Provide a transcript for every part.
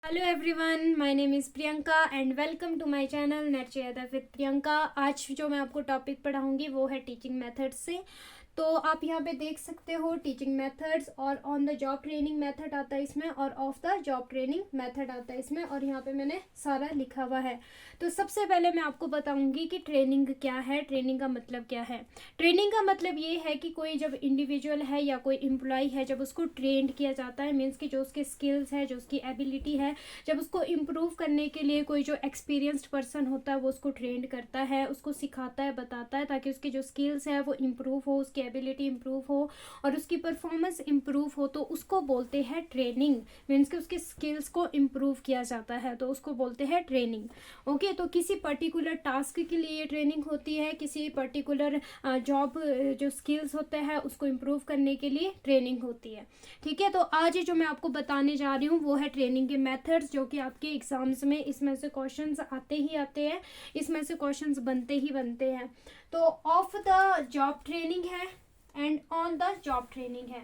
Hello everyone, my name is Priyanka and welcome to my channel net chair with Priyanka. आज जो मैं आपको topic पढ़ाऊंगी वो है टीचिंग मेथड्स से। तो आप यहाँ पे देख सकते हो टीचिंग मेथड्स, और on the job training method आता है इसमें, और of the job training method आता है इसमें, और यहाँ पे मैंने सारा लिखा हुआ है। तो सबसे पहले मैं आपको बताऊंगी कि ट्रेनिंग क्या है, ट्रेनिंग का मतलब क्या है। ट्रेनिंग का मतलब ये है कि कोई जब इंडिविजुअल है या कोई एम्प्लॉय है, जब उसको ट्रेंड किया जाता है, मीन्स कि जो उसके स्किल्स है, जो उसकी एबिलिटी है, जब उसको इम्प्रूव करने के लिए कोई जो एक्सपीरियंस्ड पर्सन होता है वो उसको ट्रेंड करता है, उसको सिखाता है, बताता है, ताकि उसकी जो स्किल्स है वो इम्प्रूव हो, उसकी एबिलिटी इम्प्रूव हो और उसकी परफॉर्मेंस इम्प्रूव हो, तो उसको बोलते हैं ट्रेनिंग। मीन्स कि उसके स्किल्स को इम्प्रूव किया जाता है तो उसको बोलते हैं ट्रेनिंग। ओके, तो किसी पर्टिकुलर टास्क के लिए ये ट्रेनिंग होती है, किसी पर्टिकुलर जॉब जो स्किल्स होते हैं उसको इम्प्रूव करने के लिए ट्रेनिंग होती है। ठीक है, तो आज जो मैं आपको बताने जा रही हूँ वो है ट्रेनिंग के मेथड्स, जो कि आपके एग्जाम्स में इसमें से क्वेश्चंस आते ही आते हैं, इसमें से क्वेश्चंस बनते ही बनते हैं। तो ऑफ द जॉब ट्रेनिंग है and on the job training है।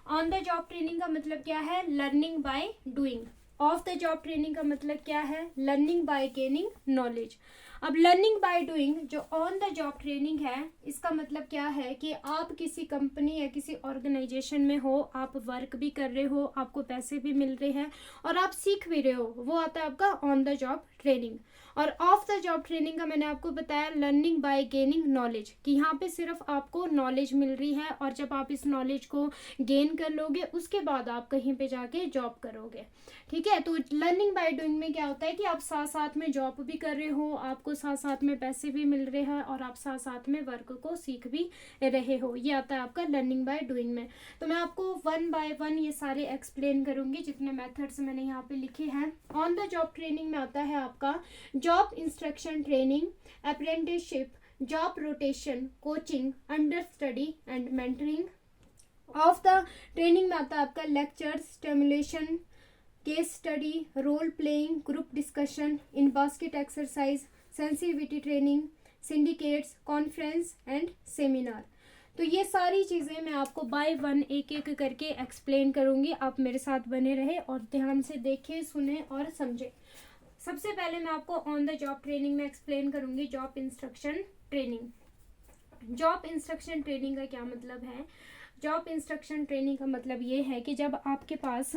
ऑन द जॉब ट्रेनिंग का मतलब क्या है? Learning by doing. Of the job training का मतलब क्या है? Learning by gaining knowledge. अब लर्निंग बाय डूइंग जो ऑन द जॉब ट्रेनिंग है, इसका मतलब क्या है कि आप किसी कंपनी या किसी ऑर्गेनाइजेशन में हो, आप वर्क भी कर रहे हो, आपको पैसे भी मिल रहे हैं और आप सीख भी रहे हो, वो आता है आपका ऑन द जॉब ट्रेनिंग। और ऑफ द जॉब ट्रेनिंग का मैंने आपको बताया लर्निंग बाय गेनिंग नॉलेज, कि यहाँ पे सिर्फ आपको नॉलेज मिल रही है और जब आप इस नॉलेज को गेन कर लोगे उसके बाद आप कहीं पे जाके जॉब करोगे। ठीक है, तो लर्निंग बाय डूइंग में क्या होता है कि आप साथ साथ में जॉब भी कर रहे हो, आपको साथ साथ में पैसे भी मिल रहे हैं और आप साथ साथ में वर्क को सीख भी रहे हो, ये आता है आपका लर्निंग बाय डूइंग में। तो मैं आपको वन बाय वन ये सारे एक्सप्लेन करूंगी जितने मेथड्स मैंने यहाँ पे लिखे हैं। ऑन द जॉब ट्रेनिंग में आता है आपका job instruction training, apprenticeship, job rotation, coaching, under study and mentoring. Off the training में आता है आपका lecture, stimulation, case study, role playing, group discussion, in basket exercise, sensitivity training, syndicates, conference and seminar. तो ये सारी चीज़ें मैं आपको बाय वन एक एक करके एक्सप्लेन करूंगी, आप मेरे साथ बने रहे और ध्यान से देखें, सुने और समझे। सबसे पहले मैं आपको ऑन द जॉब ट्रेनिंग में एक्सप्लेन करूंगी job instruction training. Job instruction training का क्या मतलब है? जॉब इंस्ट्रक्शन ट्रेनिंग का मतलब ये है कि जब आपके पास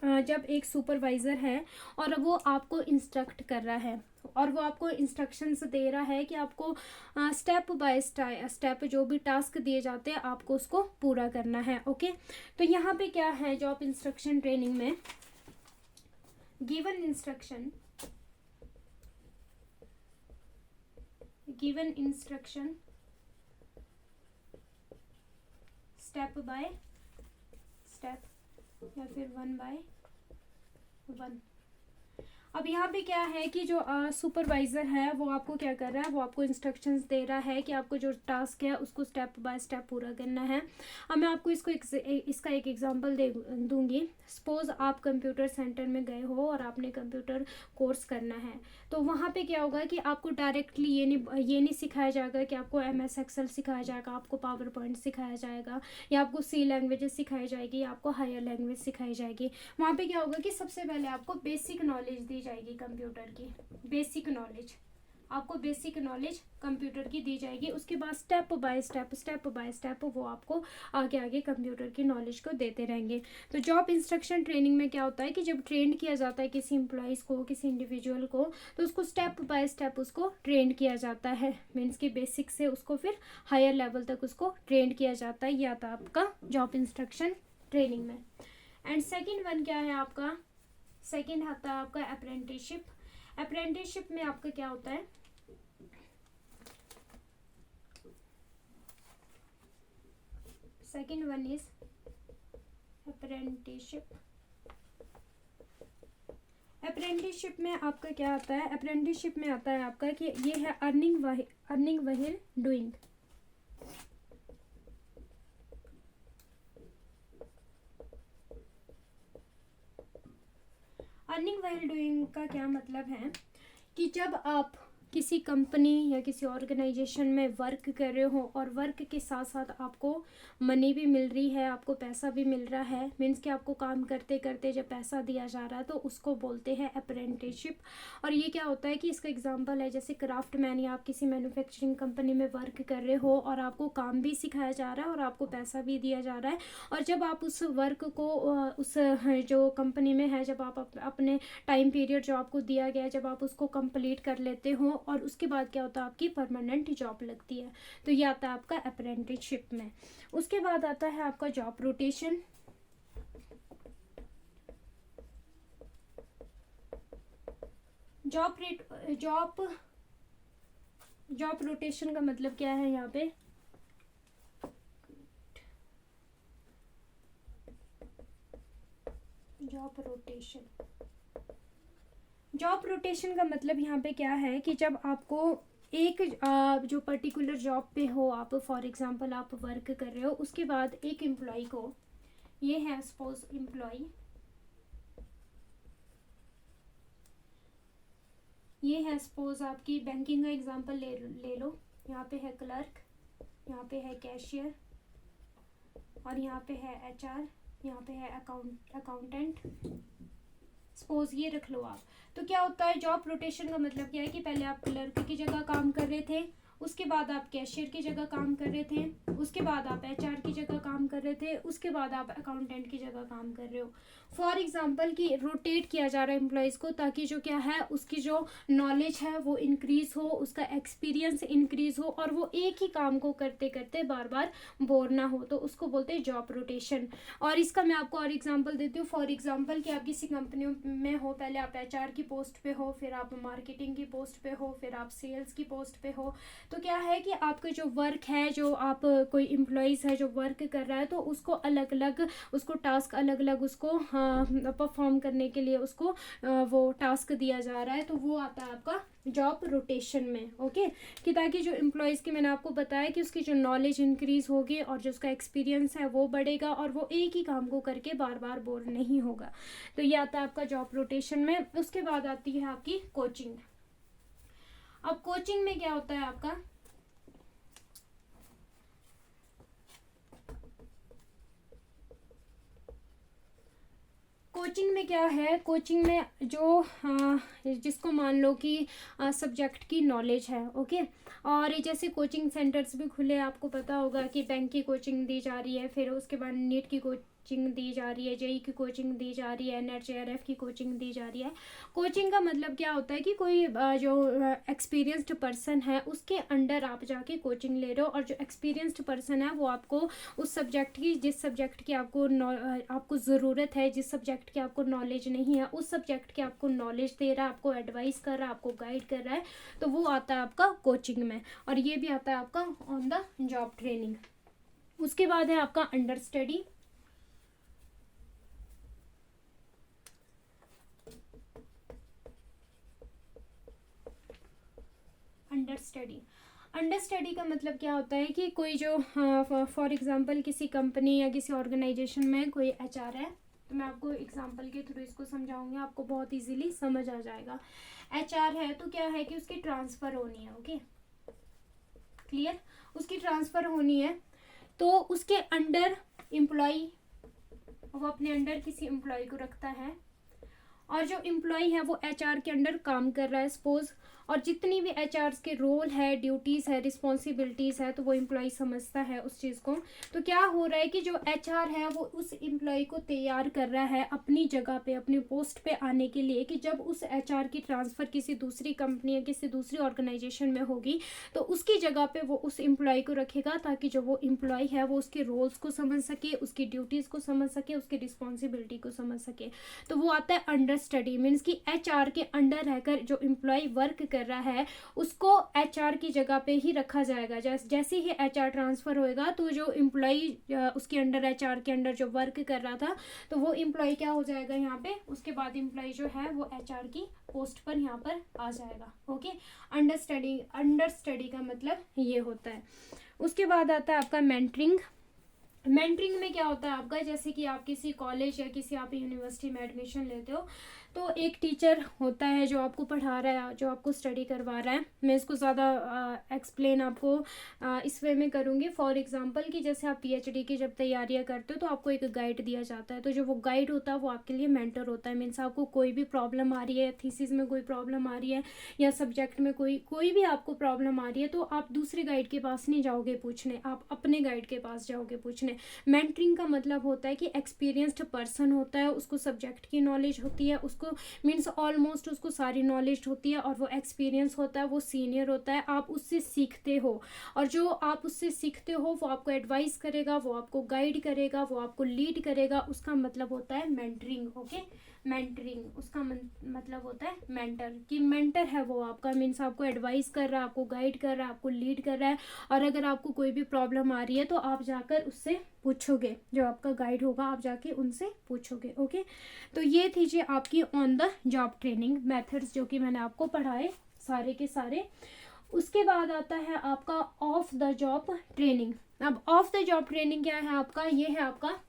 जब एक सुपरवाइज़र है और वो आपको इंस्ट्रक्ट कर रहा है और वो आपको इंस्ट्रक्शंस दे रहा है कि आपको स्टेप बाय स्टेप जो भी टास्क दिए जाते हैं आपको उसको पूरा करना है। ओके, तो यहाँ पे क्या है जॉब इंस्ट्रक्शन ट्रेनिंग में? Given instruction step by step या फिर वन बाय वन। अब यहाँ पे क्या है कि जो सुपरवाइजर है वो आपको क्या कर रहा है, वो आपको इंस्ट्रक्शंस दे रहा है कि आपको जो टास्क है उसको स्टेप बाय स्टेप पूरा करना है। अब मैं आपको इसका एक एग्जांपल दे दूंगी। सपोज आप कंप्यूटर सेंटर में गए हो और आपने कंप्यूटर कोर्स करना है, तो वहाँ पे क्या होगा कि आपको डायरेक्टली ये नहीं सिखाया जाएगा कि आपको MS एक्सेल सिखाया जाएगा, आपको पावर पॉइंट सिखाया जाएगा, या आपको C लैंग्वेजेस सिखाई जाएगी, या आपको हायर लैंग्वेज सिखाई जाएगी। वहाँ पे क्या होगा कि सबसे पहले आपको बेसिक नॉलेज दी जाएगी कंप्यूटर की, बेसिक नॉलेज, आपको बेसिक नॉलेज कंप्यूटर की दी जाएगी। उसके बाद स्टेप बाय स्टेप वो आपको आगे आगे कंप्यूटर की नॉलेज को देते रहेंगे। तो जॉब इंस्ट्रक्शन ट्रेनिंग में क्या होता है कि जब ट्रेन किया जाता है किसी एम्प्लॉयज़ को, किसी इंडिविजुअल को, तो उसको स्टेप बाय स्टेप उसको ट्रेन किया जाता है। मीन्स कि बेसिक से उसको फिर हायर लेवल तक उसको ट्रेन किया जाता है। यह आता है आपका जॉब इंस्ट्रक्शन ट्रेनिंग में। एंड सेकेंड वन क्या है आपका? सेकेंड आता है आपका अप्रेंटिसशिप। अप्रेंटिसशिप में आपका क्या होता है? Second one is apprenticeship. Apprenticeship में आपका क्या आता है? अप्रेंटिसशिप में आता है आपका कि ये है earning while doing. Earning while doing का क्या मतलब है कि जब आप किसी कंपनी या किसी ऑर्गेनाइजेशन में वर्क कर रहे हो और वर्क के साथ साथ आपको मनी भी मिल रही है, आपको पैसा भी मिल रहा है, मीन्स कि आपको काम करते करते जब पैसा दिया जा रहा है तो उसको बोलते हैं अप्रेंटिसशिप। और ये क्या होता है कि इसका एग्जांपल है जैसे क्राफ्टमैन, या आप किसी मैन्युफैक्चरिंग कंपनी में वर्क कर रहे हो और आपको काम भी सिखाया जा रहा है और आपको पैसा भी दिया जा रहा है। और जब आप उस वर्क को उस जो कंपनी में है, जब आप अपने टाइम पीरियड जो आपको दिया गया है, जब आप उसको कंप्लीट कर लेते हो और उसके बाद क्या होता है, आपकी परमानेंट जॉब लगती है। तो ये आता है आपका अप्रेंटिसशिप में। उसके बाद आता है आपका जॉब रोटेशन। जॉब रोटेशन का मतलब क्या है यहाँ पे, जॉब रोटेशन का मतलब यहाँ पे क्या है कि जब आपको एक जो पर्टिकुलर जॉब पे हो आप, फॉर एग्जांपल आप वर्क कर रहे हो, उसके बाद एक एम्प्लॉय को, ये है सपोज एम्प्लॉय, ये है सपोज आपकी बैंकिंग का एग्जांपल ले लो। यहाँ पे है क्लर्क, यहाँ पे है कैशियर, और यहाँ पे है एचआर, यहाँ पे है अकाउंटेंट, सपोज ये रख लो आप। तो क्या होता है, जॉब रोटेशन का मतलब क्या है कि पहले आप क्लर्क की जगह काम कर रहे थे, उसके बाद आप कैशियर की जगह काम कर रहे थे, उसके बाद आप एचआर की जगह काम कर रहे थे, उसके बाद आप अकाउंटेंट की जगह काम कर रहे हो। फॉर एग्जांपल कि रोटेट किया जा रहा है एम्प्लॉयज़ को, ताकि जो क्या है उसकी जो नॉलेज है वो इंक्रीज हो, उसका एक्सपीरियंस इंक्रीज हो और वो एक ही काम को करते करते बार बार बोर ना हो, तो उसको बोलते हैं जॉब रोटेशन। और इसका मैं आपको और एग्जांपल देती हूँ। फॉर एग्जांपल कि आप किसी कंपनी में हो, पहले आप एचआर की पोस्ट पे हो, फिर आप मार्केटिंग की पोस्ट पे हो, फिर आप सेल्स की पोस्ट पे हो। तो क्या है कि आपका जो वर्क है, जो आप कोई एम्प्लॉयज़ है जो वर्क कर रहा है, तो उसको अलग अलग, उसको टास्क अलग अलग उसको परफॉर्म करने के लिए उसको वो टास्क दिया जा रहा है, तो वो आता है आपका जॉब रोटेशन में। ओके, कि ताकि जो एम्प्लॉयज़ की मैंने आपको बताया कि उसकी जो नॉलेज इंक्रीज होगी और जो उसका एक्सपीरियंस है वो बढ़ेगा और वो एक ही काम को करके बार बार बोर नहीं होगा। तो ये आता है आपका जॉब रोटेशन में। उसके बाद आती है आपकी कोचिंग। अब कोचिंग में क्या होता है आपका, कोचिंग में क्या है, कोचिंग में जो जिसको मान लो कि सब्जेक्ट की नॉलेज है, ओके। और जैसे कोचिंग सेंटर्स भी खुले, आपको पता होगा कि बैंक की कोचिंग दी जा रही है, फिर उसके बाद नीट की कोचिंग दी जा रही है, जेई की कोचिंग दी जा रही है, नेट जेआरएफ की कोचिंग दी जा रही है। कोचिंग का मतलब क्या होता है कि कोई जो एक्सपीरियंस्ड पर्सन है उसके अंडर आप जाके कोचिंग ले रहे हो, और जो एक्सपीरियंस्ड पर्सन है वो आपको उस सब्जेक्ट की, जिस सब्जेक्ट की आपको ज़रूरत है, जिस सब्जेक्ट की आपको नॉलेज नहीं है, उस सब्जेक्ट की आपको नॉलेज दे रहा है, आपको एडवाइस कर रहा है, आपको गाइड कर रहा है, तो वो आता है आपका कोचिंग में। और ये भी आता है आपका ऑन द जॉब ट्रेनिंग। उसके बाद है आपका अंडर स्टडी। अंडर स्टडी का मतलब क्या होता है कि कोई जो फॉर एग्जांपल किसी कंपनी या किसी ऑर्गेनाइजेशन में कोई एचआर है, तो मैं आपको एग्जांपल के थ्रू इसको समझाऊंगी, आपको बहुत इजीली समझ आ जाएगा। एचआर है तो क्या है कि उसकी ट्रांसफ़र होनी है, ओके, क्लियर, उसकी ट्रांसफ़र होनी है, तो उसके अंडर एम्प्लॉय, वो अपने अंडर किसी एम्प्लॉय को रखता है, और जो एम्प्लॉय है वो एचआर के अंडर काम कर रहा है सपोज, और जितनी भी एचआर के रोल है, ड्यूटीज़ है, रिस्पॉन्सिबिलिटीज़ है, तो वो एम्प्लॉय समझता है उस चीज़ को। तो क्या हो रहा है कि जो एचआर है वो उस एम्प्लॉय को तैयार कर रहा है अपनी जगह पे, अपनी पोस्ट पे आने के लिए, कि जब उस एचआर की ट्रांसफ़र किसी दूसरी कंपनी या किसी दूसरी ऑर्गेनाइजेशन में होगी तो उसकी जगह पे वो उस एम्प्लॉय को रखेगा, ताकि जो वो एम्प्लॉय है वो उसके रोल्स को समझ सके, उसकी ड्यूटीज़ को समझ सके, उसकी रिस्पॉन्सिबिलिटी को समझ सके। तो वो आता है अंडर स्टडी, मीन्स कि एचआर के अंडर रहकर जो एम्प्लॉय वर्क कर रहा है उसको एचआर की जगह पे ही रखा जाएगा। जैसे ही एचआर ट्रांसफर होएगा तो जो एम्प्लॉय उसके अंडर, एचआर के अंडर जो वर्क कर रहा था, तो वो एम्प्लॉय क्या हो जाएगा यहाँ पे, उसके बाद एम्प्लॉय जो है वो एचआर की पोस्ट पर यहाँ पर आ जाएगा। ओके, अंडर स्टडी का मतलब ये होता है। उसके बाद आता है आपका मेंटरिंग। मेंटरिंग में क्या होता है आपका, जैसे कि आप किसी कॉलेज या किसी आप यूनिवर्सिटी में एडमिशन लेते हो, तो एक टीचर होता है जो आपको पढ़ा रहा है, जो आपको स्टडी करवा रहा है। मैं इसको ज़्यादा एक्सप्लेन आपको इस वे में करूँगी। फॉर एग्जांपल कि जैसे आप पीएचडी की जब तैयारियां करते हो तो आपको एक गाइड दिया जाता है, तो जो वो गाइड होता है वो आपके लिए मेंटर होता है। मीन्स आपको कोई भी प्रॉब्लम आ रही है, थीसिस में कोई प्रॉब्लम आ रही है या सब्जेक्ट में कोई भी आपको प्रॉब्लम आ रही है, तो आप दूसरे गाइड के पास नहीं जाओगे पूछने, आप अपने गाइड के पास जाओगे पूछने। मेंटरिंग का मतलब होता है कि एक्सपीरियंस्ड पर्सन होता है, उसको सब्जेक्ट की नॉलेज होती है, उसको मीन्स ऑलमोस्ट उसको सारी नॉलेज होती है, और वो एक्सपीरियंस होता है, वो सीनियर होता है, आप उससे सीखते हो, और जो आप उससे सीखते हो वो आपको एडवाइस करेगा, वो आपको गाइड करेगा, वो आपको लीड करेगा, उसका मतलब होता है मेंटरिंग। ओके, मेंटरिंग उसका मतलब होता है मेंटर, कि मेंटर है वो आपका, मीन्स आपको एडवाइस कर रहा है, आपको गाइड कर रहा है, आपको लीड कर रहा है, और अगर आपको कोई भी प्रॉब्लम आ रही है तो आप जाकर उससे पूछोगे, जो आपका गाइड होगा आप जाके उनसे पूछोगे। ओके, तो ये थी जी आपकी on the job training methods जो कि मैंने आपको पढ़ाए सारे के सारे। उसके बाद आता है आपका ऑफ द जॉब ट्रेनिंग। अब ऑफ द जॉब ट्रेनिंग क्या है आपका, ये है आपका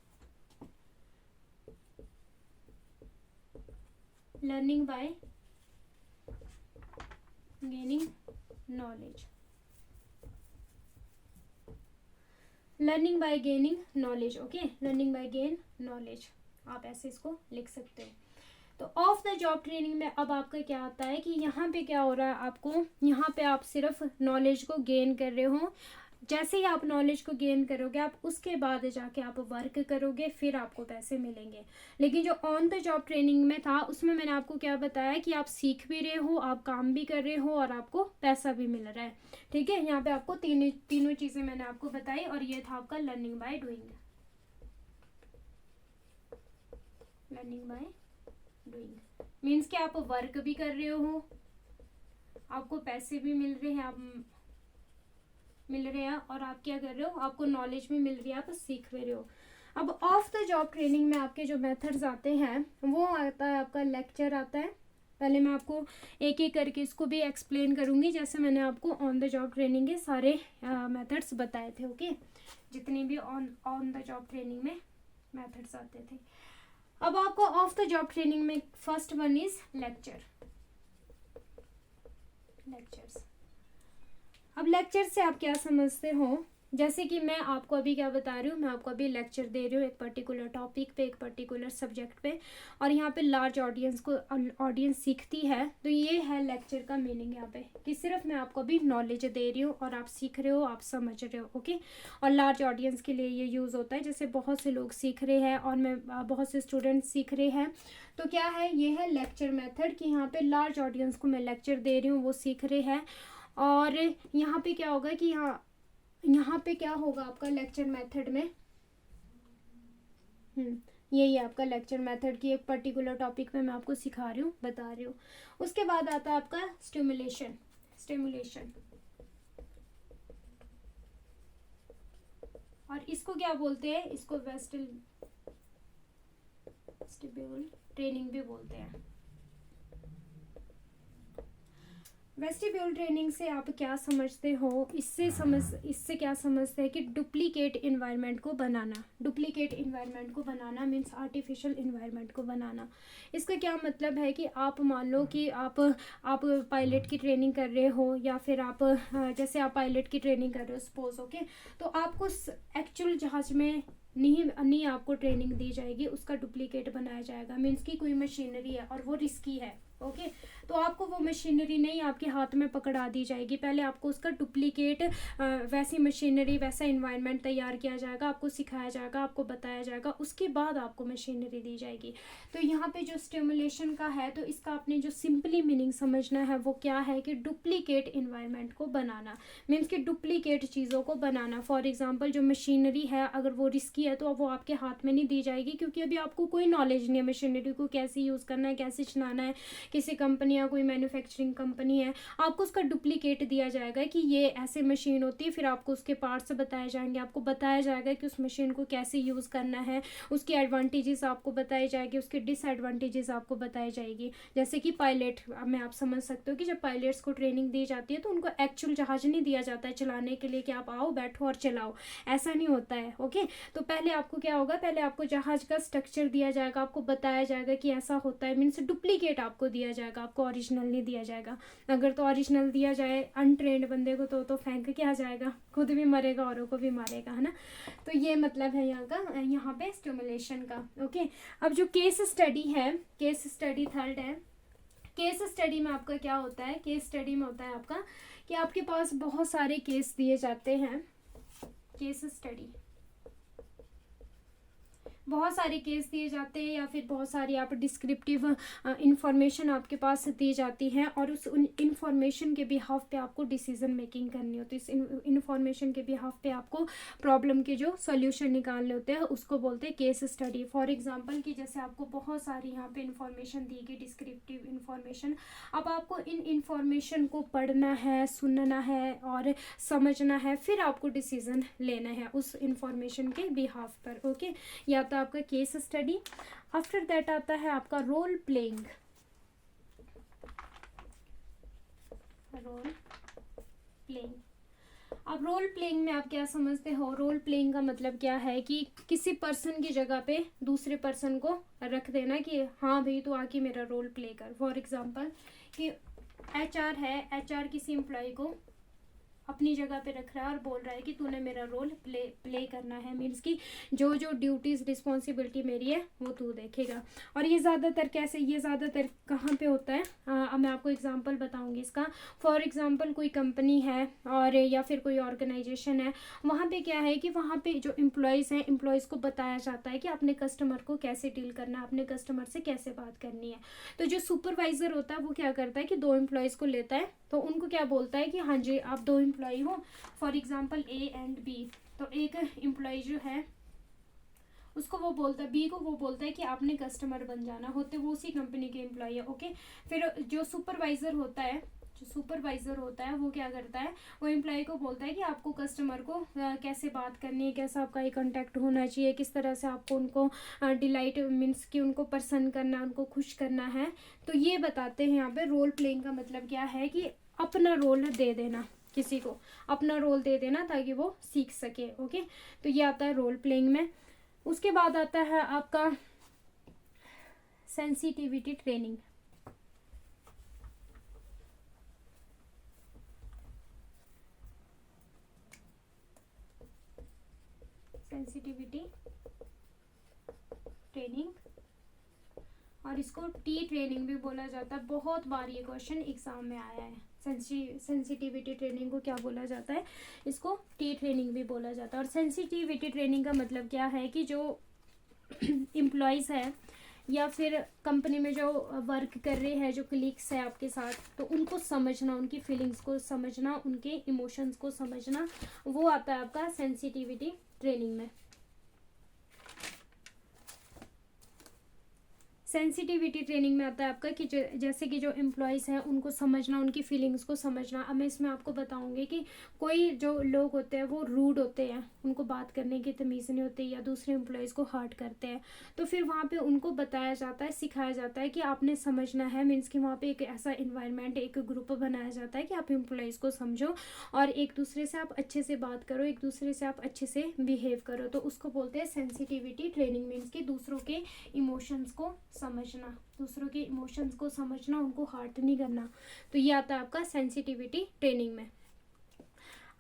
learning by gaining knowledge. Learning by gaining knowledge. Okay, learning by gain knowledge, आप ऐसे इसको लिख सकते हो। तो ऑफ द जॉब ट्रेनिंग में अब आपका क्या आता है कि यहाँ पे क्या हो रहा है, आपको यहाँ पे आप सिर्फ नॉलेज को गेन कर रहे हो। जैसे ही आप नॉलेज को गेन करोगे आप उसके बाद जाके आप वर्क करोगे, फिर आपको पैसे मिलेंगे। लेकिन जो ऑन द जॉब ट्रेनिंग में था उसमें मैंने आपको क्या बताया कि आप सीख भी रहे हो, आप काम भी कर रहे हो, और आपको पैसा भी मिल रहा है। ठीक है, यहाँ पे आपको तीनों चीजें मैंने आपको बताई, और ये था आपका learning by doing. Learning by doing means कि आप वर्क भी कर रहे हो, आपको पैसे भी मिल रहे हैं, और आप क्या कर रहे हो, आपको नॉलेज भी मिल रही है, आप सीख भी रहे हो। अब ऑफ द जॉब ट्रेनिंग में आपके जो मेथड्स आते हैं वो आता है आपका लेक्चर आता है। पहले मैं आपको एक एक करके इसको भी एक्सप्लेन करूंगी, जैसे मैंने आपको ऑन द जॉब ट्रेनिंग के सारे मेथड्स बताए थे। ओके, जितनी भी ऑन द जॉब ट्रेनिंग में मेथड्स आते थे। अब आपको ऑफ द जॉब ट्रेनिंग में फर्स्ट वन इज लेक्चर्स। अब लेक्चर से आप क्या समझते हो, जैसे कि मैं आपको अभी क्या बता रही हूँ, मैं आपको अभी लेक्चर दे रही हूँ एक पर्टिकुलर टॉपिक पे, एक पर्टिकुलर सब्जेक्ट पे, और यहाँ पे लार्ज ऑडियंस सीखती है, तो ये है लेक्चर का मीनिंग यहाँ पे, कि सिर्फ मैं आपको अभी नॉलेज दे रही हूँ और आप सीख रहे हो, आप समझ रहे हो। ओके, और लार्ज ऑडियंस के लिए ये यूज़ होता है, जैसे बहुत से लोग सीख रहे हैं और मैं बहुत से स्टूडेंट्स सीख रहे हैं, तो क्या है, ये है लेक्चर मेथड, कि यहाँ पे लार्ज ऑडियंस को मैं लेक्चर दे रही हूँ, वो सीख रहे हैं। और यहाँ पे क्या होगा कि यहाँ पे क्या होगा आपका लेक्चर मेथड में, यही है आपका लेक्चर मेथड की, एक पर्टिकुलर टॉपिक पे मैं आपको सिखा रही हूँ, बता रही हूँ। उसके बाद आता है आपका स्टिमुलेशन, और इसको क्या बोलते हैं, इसको वेस्टिब्यूल ट्रेनिंग भी बोलते हैं। वेस्टिब्यूल ट्रेनिंग से आप क्या समझते हो, इससे क्या समझते हैं कि डुप्लीकेट इन्वायरमेंट को बनाना मीन्स आर्टिफिशियल इन्वायरमेंट को बनाना। इसका क्या मतलब है कि आप मान लो कि आप पायलट की ट्रेनिंग कर रहे हो, या फिर आप जैसे आप पायलट की ट्रेनिंग कर रहे हो सपोज। ओके, तो आपको एक्चुअल जहाज में नहीं आपको ट्रेनिंग दी जाएगी, उसका डुप्लीकेट बनाया जाएगा। मीन्स की कोई मशीनरी है और वो रिस्की है। ओके, तो आपको वो मशीनरी नहीं आपके हाथ में पकड़ा दी जाएगी, पहले आपको उसका डुप्लीकेट वैसी मशीनरी, वैसा इन्वायरमेंट तैयार किया जाएगा, आपको सिखाया जाएगा, आपको बताया जाएगा, उसके बाद आपको मशीनरी दी जाएगी। तो यहाँ पे जो स्टिमुलेशन का है, तो इसका आपने जो सिंपली मीनिंग समझना है वो क्या है कि डुप्लीकेट इन्वायरमेंट को बनाना, मीन्स कि डुप्लीकेट चीज़ों को बनाना। फॉर एग्जाम्पल जो मशीनरी है अगर वो रिस्की है तो वो आपके हाथ में नहीं दी जाएगी, क्योंकि अभी आपको कोई नॉलेज नहीं है मशीनरी को कैसे यूज़ करना है, कैसे चलाना है, किसी कंपनी या कोई मैन्युफैक्चरिंग कंपनी है, आपको उसका डुप्लीकेट दिया जाएगा कि ये ऐसे मशीन होती है, फिर आपको उसके पार्ट्स बताए जाएंगे, आपको बताया जाएगा कि उस मशीन को कैसे यूज़ करना है, उसकी एडवांटेजेस आपको बताई जाएगी, उसके डिसएडवांटेजेस आपको बताई जाएगी। जैसे कि पायलट में आप समझ सकते हो कि जब पायलट्स को ट्रेनिंग दी जाती है तो उनको एक्चुअल जहाज नहीं दिया जाता है चलाने के लिए कि आप आओ बैठो और चलाओ, ऐसा नहीं होता है। ओके, तो पहले आपको क्या होगा, पहले आपको जहाज का स्ट्रक्चर दिया जाएगा, आपको बताया जाएगा कि ऐसा होता है, मीन्स डुप्लीकेट आपको दिया जाएगा, आपको ओरिजिनल नहीं दिया जाएगा। अगर तो ओरिजिनल दिया जाए अनट्रेंड बंदे को तो फेंक के आ जाएगा, खुद भी मरेगा औरों को भी मारेगा, है ना। तो ये मतलब है यहाँ पे स्टिमुलेशन का। ओके, अब जो केस स्टडी है, केस स्टडी थर्ड है। केस स्टडी में आपका क्या होता है, केस स्टडी में होता है आपका कि आपके पास बहुत सारे केस दिए जाते हैं। केस स्टडी बहुत सारे केस दिए जाते हैं या फिर बहुत सारी आप डिस्क्रिप्टिव इंफॉर्मेशन आपके पास दी जाती है और उस इंफॉर्मेशन के बिहाफ पे आपको डिसीजन मेकिंग करनी होती है। इस इंफॉर्मेशन के बिहाफ पे आपको प्रॉब्लम के जो सॉल्यूशन निकालने होते हैं उसको बोलते हैं केस स्टडी। फॉर एग्जांपल कि जैसे आपको बहुत सारी यहाँ पे इंफॉर्मेशन दी गई, डिस्क्रिप्टिव इंफॉर्मेशन, अब आपको इन इंफॉर्मेशन को पढ़ना है, सुनना है और समझना है, फिर आपको डिसीजन लेना है उस इंफॉर्मेशन के बिहाफ पर। ओके, या तो आपका केस स्टडी। आफ्टर दैट आता है आपका रोल प्लेइंग। रोल प्लेइंग, अब रोल प्लेइंग में आप क्या समझते हो? रोल प्लेइंग का मतलब क्या है कि किसी पर्सन की जगह पे दूसरे पर्सन को रख देना कि हाँ भाई तू आके मेरा रोल प्ले कर। फॉर एग्जांपल कि HR है, HR किसी एम्प्लॉय को अपनी जगह पे रख रहा है और बोल रहा है कि तूने मेरा रोल प्ले करना है, मीन्स कि जो जो ड्यूटीज़ रिस्पॉन्सिबिलिटी मेरी है वो तू देखेगा। और ये ज़्यादातर कैसे, ये ज़्यादातर कहाँ पे होता है? अब मैं आपको एग्जांपल बताऊंगी इसका। फॉर एग्जांपल कोई कंपनी है और या फिर कोई ऑर्गेनाइजेशन है, वहाँ पे क्या है कि वहाँ पे जो एम्प्लॉयज़ हैं, एम्प्लॉयज़ को बताया जाता है कि अपने कस्टमर को कैसे डील करना है, अपने कस्टमर से कैसे बात करनी है। तो जो सुपरवाइज़र होता है वो क्या करता है कि 2 एम्प्लॉयज़ को लेता है, तो उनको क्या बोलता है कि हाँ जी आप 2 एम्प्लॉय हो, for example A and B। तो एक एम्प्लॉय जो है उसको वो बोलता है, B को वो बोलता है कि आपने कस्टमर बन जाना, होते वो उसी कंपनी के एम्प्लॉय है। ओके, फिर जो सुपरवाइज़र होता है, जो सुपरवाइज़र होता है वो क्या करता है, वो एम्प्लॉय को बोलता है कि आपको कस्टमर को कैसे बात करनी है, कैसा आपका आई कॉन्टैक्ट होना चाहिए, किस तरह से आपको उनको डिलाइट मीन्स कि उनको पसंद करना, उनको खुश करना है। तो ये बताते हैं यहाँ पे रोल प्लेइंग का मतलब क्या है कि अपना रोल दे देना, किसी को अपना रोल दे देना ताकि वो सीख सके। ओके, तो ये आता है रोल प्लेइंग में। उसके बाद आता है आपका सेंसिटिविटी ट्रेनिंग। सेंसिटिविटी ट्रेनिंग और इसको टी ट्रेनिंग भी बोला जाता है। बहुत बार ये क्वेश्चन एग्जाम में आया है। सेंसिटिविटी ट्रेनिंग को क्या बोला जाता है? इसको टी ट्रेनिंग भी बोला जाता है। और सेंसिटिविटी ट्रेनिंग का मतलब क्या है कि जो एम्प्लॉयज़ है या फिर कंपनी में जो वर्क कर रहे हैं, जो कलीग्स है आपके साथ, तो उनको समझना, उनकी फीलिंग्स को समझना, उनके इमोशंस को समझना, वो आता है आपका सेंसिटिविटी ट्रेनिंग में। सेंसिटिविटी ट्रेनिंग में आता है आपका कि जैसे कि जो एम्प्लॉयज़ हैं उनको समझना, उनकी फीलिंग्स को समझना। अब मैं इसमें आपको बताऊंगी कि कोई जो लोग होते हैं वो रूड होते हैं, उनको बात करने की तमीज़ नहीं होती या दूसरे एम्प्लॉयज़ को हर्ट करते हैं, तो फिर वहाँ पे उनको बताया जाता है, सिखाया जाता है कि आपने समझना है। मीन्स कि वहाँ पे एक ऐसा इन्वायरमेंट, एक ग्रुप बनाया जाता है कि आप एम्प्लॉयज़ को समझो और एक दूसरे से आप अच्छे से बात करो, एक दूसरे से आप अच्छे से बिहेव करो। तो उसको बोलते हैं सेंसिटिविटी ट्रेनिंग। मीन्स कि दूसरों के इमोशंस को समझना, दूसरों के इमोशंस को समझना, उनको हर्ट नहीं करना। तो ये आता है आपका सेंसिटिविटी ट्रेनिंग में।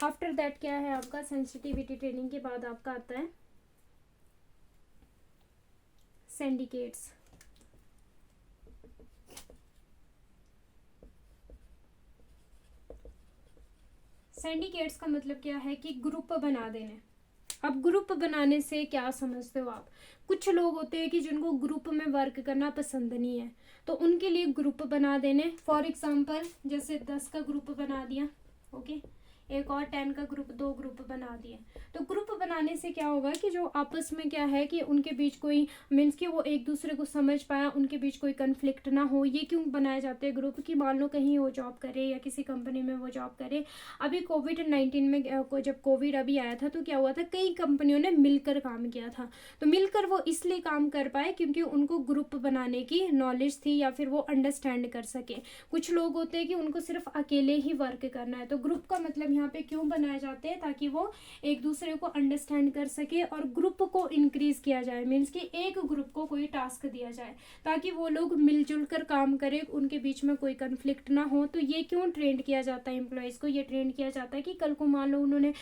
आफ्टर दैट क्या है आपका, सेंसिटिविटी ट्रेनिंग के बाद आपका आता है सिंडिकेट्स। सिंडिकेट्स का मतलब क्या है कि ग्रुप बना देने। अब ग्रुप बनाने से क्या समझते हो आप? कुछ लोग होते हैं कि जिनको ग्रुप में वर्क करना पसंद नहीं है, तो उनके लिए ग्रुप बना देने। फॉर एग्जांपल जैसे 10 का ग्रुप बना दिया, ओके, एक और 10 का ग्रुप, 2 ग्रुप बना दिए। तो ग्रुप बनाने से क्या होगा कि जो आपस में क्या है कि उनके बीच कोई मीन्स कि वो एक दूसरे को समझ पाया, उनके बीच कोई कन्फ्लिक्ट ना हो। ये क्यों बनाए जाते हैं ग्रुप कि मान लो कहीं वो जॉब करे या किसी कंपनी में वो जॉब करे। अभी कोविड-19 में जब कोविड अभी आया था तो क्या हुआ था, कई कंपनियों ने मिलकर काम किया था। तो मिलकर वो इसलिए काम कर पाए क्योंकि उनको ग्रुप बनाने की नॉलेज थी या फिर वो अंडरस्टैंड कर सके। कुछ लोग होते हैं कि उनको सिर्फ अकेले ही वर्क करना है, तो ग्रुप का मतलब यहाँ पे क्यों बनाए जाते हैं, ताकि वो एक दूसरे को अंडरस्टैंड कर सके और ग्रुप को इंक्रीज किया जाए। मीन्स कि एक ग्रुप को कोई टास्क दिया जाए ताकि वो लोग मिलजुल कर काम करें, उनके बीच में कोई कन्फ्लिक्ट ना हो। तो ये क्यों ट्रेंड किया जाता है एम्प्लॉयज़ को, ये ट्रेंड किया जाता है कि कल को मान लो उन्होंने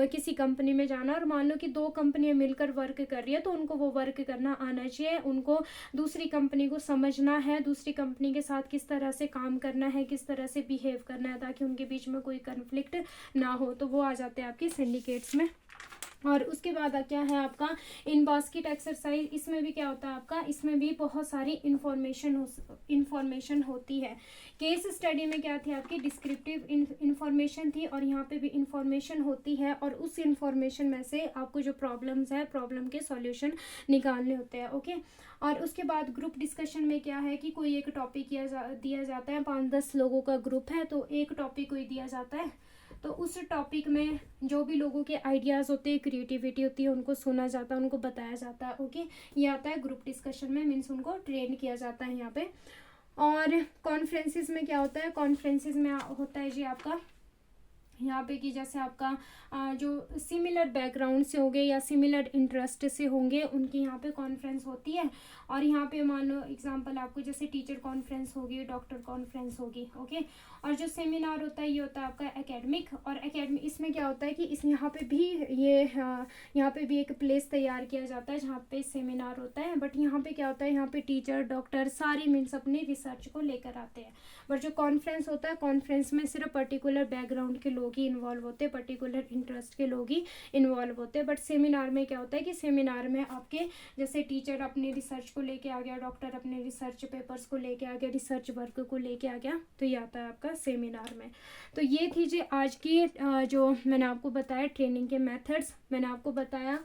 किसी कंपनी में जाना और मान लो कि 2 कंपनियां मिलकर वर्क कर रही है, तो उनको वो वर्क करना आना चाहिए। उनको दूसरी कंपनी को समझना है, दूसरी कंपनी के साथ किस तरह से काम करना है, किस तरह से बिहेव करना है, ताकि उनके बीच में कोई कन्फ्लिक्ट ना हो। तो वो आ जाते हैं आपके सिंडिकेट्स में। और उसके बाद क्या है आपका इन बास्केट एक्सरसाइज। इसमें भी क्या होता है आपका, इसमें भी बहुत सारी इंफॉर्मेशन होती है। केस स्टडी में क्या थी आपकी, डिस्क्रिप्टिव इंफॉर्मेशन थी, और यहाँ पे भी इंफॉर्मेशन होती है। और उस इंफॉर्मेशन में से आपको जो प्रॉब्लम्स है, प्रॉब्लम के सॉल्यूशन निकालने होते हैं। ओके। और उसके बाद ग्रुप डिस्कशन में क्या है कि कोई एक टॉपिक दिया जाता है, 5-10 लोगों का ग्रुप है, तो एक टॉपिक कोई दिया जाता है, तो उस टॉपिक में जो भी लोगों के आइडियाज़ होते हैं, क्रिएटिविटी होती है, उनको सुना जाता है, उनको बताया जाता है। ओके। ये आता है ग्रुप डिस्कशन में, मीन्स उनको ट्रेन किया जाता है यहाँ पे। और कॉन्फ्रेंसेस में क्या होता है, कॉन्फ्रेंसेस में होता है जी आपका यहाँ पे कि जैसे आपका जो सिमिलर बैकग्राउंड से होंगे या सिमिलर इंटरेस्ट से होंगे, उनकी यहाँ पे कॉन्फ्रेंस होती है। और यहाँ पे मान लो एग्जांपल आपको जैसे टीचर कॉन्फ्रेंस होगी, डॉक्टर कॉन्फ्रेंस होगी। ओके। और जो सेमिनार होता है ये होता है आपका एकेडमिक। और एकेडमिक इसमें क्या होता है कि इस यहाँ पे भी यहाँ पे भी एक प्लेस तैयार किया जाता है जहाँ पे सेमिनार होता है। बट यहाँ पे क्या होता है, यहाँ पे टीचर, डॉक्टर सारे मीन्स अपने रिसर्च को लेकर आते हैं। बट जो कॉन्फ्रेंस होता है, कॉन्फ्रेंस में सिर्फ पर्टिकुलर बैकग्राउंड के लोग ही इन्वॉल्व होते हैं, पर्टिकुलर इंटरेस्ट के लोग ही इन्वॉल्व होते हैं। बट सेमिनार में क्या होता है कि सेमिनार में आपके जैसे टीचर अपने रिसर्च को लेके आ गया, डॉक्टर अपने रिसर्च पेपर्स को लेके आ गया, रिसर्च वर्क को लेके आ गया, तो ये आता है आपका सेमिनार में। तो ये थी जी आज की जो मैंने आपको बताया ट्रेनिंग के मेथड्स। मैंने आपको बताया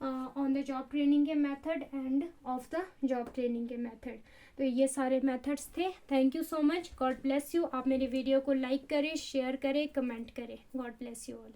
ऑन द जॉब ट्रेनिंग के method end of the job training के मेथड। तो ये सारे मेथड्स थे। Thank you so much. God bless you. आप मेरी वीडियो को लाइक करें, शेयर करें, कमेंट करें। God bless you all.